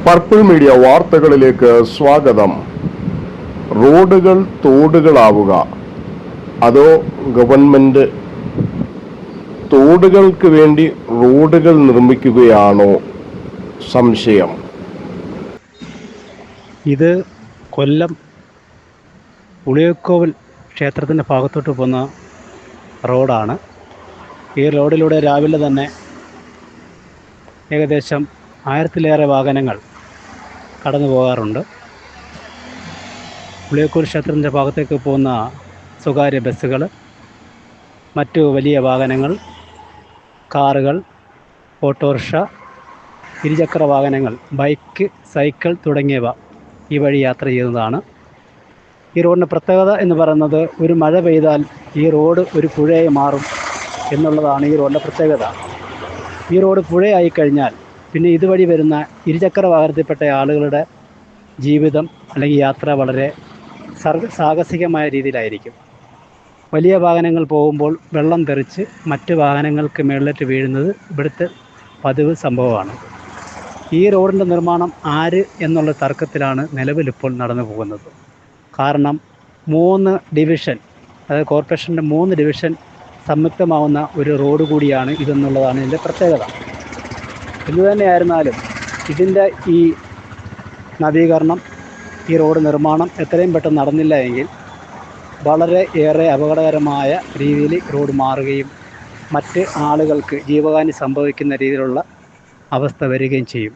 Purple media വാർത്തകളിലേക്ക് സ്വാഗതം. റോഡുകൾ തോടുകളാവുക, അതോ ഗവൺമെന്റ് തോടുകൾക്ക് വേണ്ടി റോഡുകൾ നിർമ്മിക്കുകയാണോ? സംശയം. ഇത് കൊല്ലം ഉളിയക്കോവിൽ ക്ഷേത്രത്തിൻ്റെ ഭാഗത്തോട്ട് പോകുന്ന റോഡാണ്. ഈ റോഡിലൂടെ രാവിലെ തന്നെ ഏകദേശം 1000-ലേറെ വാഹനങ്ങൾ കടന്നു പോകാറുണ്ട്. ഉളിയക്കോവിൽ ക്ഷേത്രത്തിൻ്റെ ഭാഗത്തേക്ക് പോകുന്ന സ്വകാര്യ ബസ്സുകൾ, മറ്റു വലിയ വാഹനങ്ങൾ, കാറുകൾ, ഓട്ടോറിക്ഷ, ഇരുചക്ര വാഹനങ്ങൾ, ബൈക്ക്, സൈക്കിൾ തുടങ്ങിയവ ഈ വഴി യാത്ര ചെയ്യുന്നതാണ്. ഈ റോഡിൻ്റെ പ്രത്യേകത എന്ന് പറയുന്നത്, ഒരു മഴ പെയ്താൽ ഈ റോഡ് ഒരു പുഴയായി മാറും എന്നുള്ളതാണ് ഈ റോഡിൻ്റെ പ്രത്യേകത. ഈ റോഡ് പുഴയായി കഴിഞ്ഞാൽ പിന്നെ ഇതുവഴി വരുന്ന ഇരുചക്ര വാഹനത്തിൽപ്പെട്ട ആളുകളുടെ ജീവിതം അല്ലെങ്കിൽ യാത്ര വളരെ സാഹസികമായ രീതിയിലായിരിക്കും. വലിയ വാഹനങ്ങൾ പോകുമ്പോൾ വെള്ളം തെറിച്ച് മറ്റ് വാഹനങ്ങൾക്ക് മേളിലേക്ക് വീഴുന്നത് ഇവിടുത്തെ പതിവ് സംഭവമാണ്. ഈ റോഡിൻ്റെ നിർമ്മാണം ആര് എന്നുള്ള തർക്കത്തിലാണ് നിലവിലിപ്പോൾ നടന്നു പോകുന്നത്. കാരണം 3 ഡിവിഷൻ, അതായത് കോർപ്പറേഷൻ്റെ 3 ഡിവിഷൻ സംയുക്തമാവുന്ന ഒരു റോഡ് കൂടിയാണ് ഇതെന്നുള്ളതാണ് ഇതിൻ്റെ പ്രത്യേകത. എന്തുതന്നെയായിരുന്നാലും ഇതിൻ്റെ ഈ നവീകരണം, ഈ റോഡ് നിർമ്മാണം എത്രയും പെട്ടെന്ന് നടന്നില്ല എങ്കിൽ വളരെ ഏറെ അപകടകരമായ രീതിയിൽ റോഡ് മാറുകയും മറ്റ് ആളുകൾക്ക് ജീവഹാനി സംഭവിക്കുന്ന രീതിയിലുള്ള അവസ്ഥ വരികയും ചെയ്യും.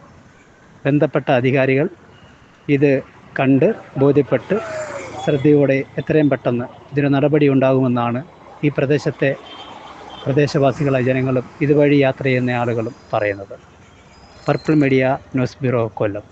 ബന്ധപ്പെട്ട അധികാരികൾ ഇത് കണ്ട് ബോധ്യപ്പെട്ട് ശ്രദ്ധയോടെ എത്രയും പെട്ടെന്ന് ഇതിന് നടപടി ഉണ്ടാകുമെന്നാണ് ഈ പ്രദേശവാസികളായ ജനങ്ങളും ഇതുവഴി യാത്ര ചെയ്യുന്ന ആളുകളും പറയുന്നത്. പർപ്പിൾ മീഡിയ ന്യൂസ് ബ്യൂറോ, കൊല്ലം.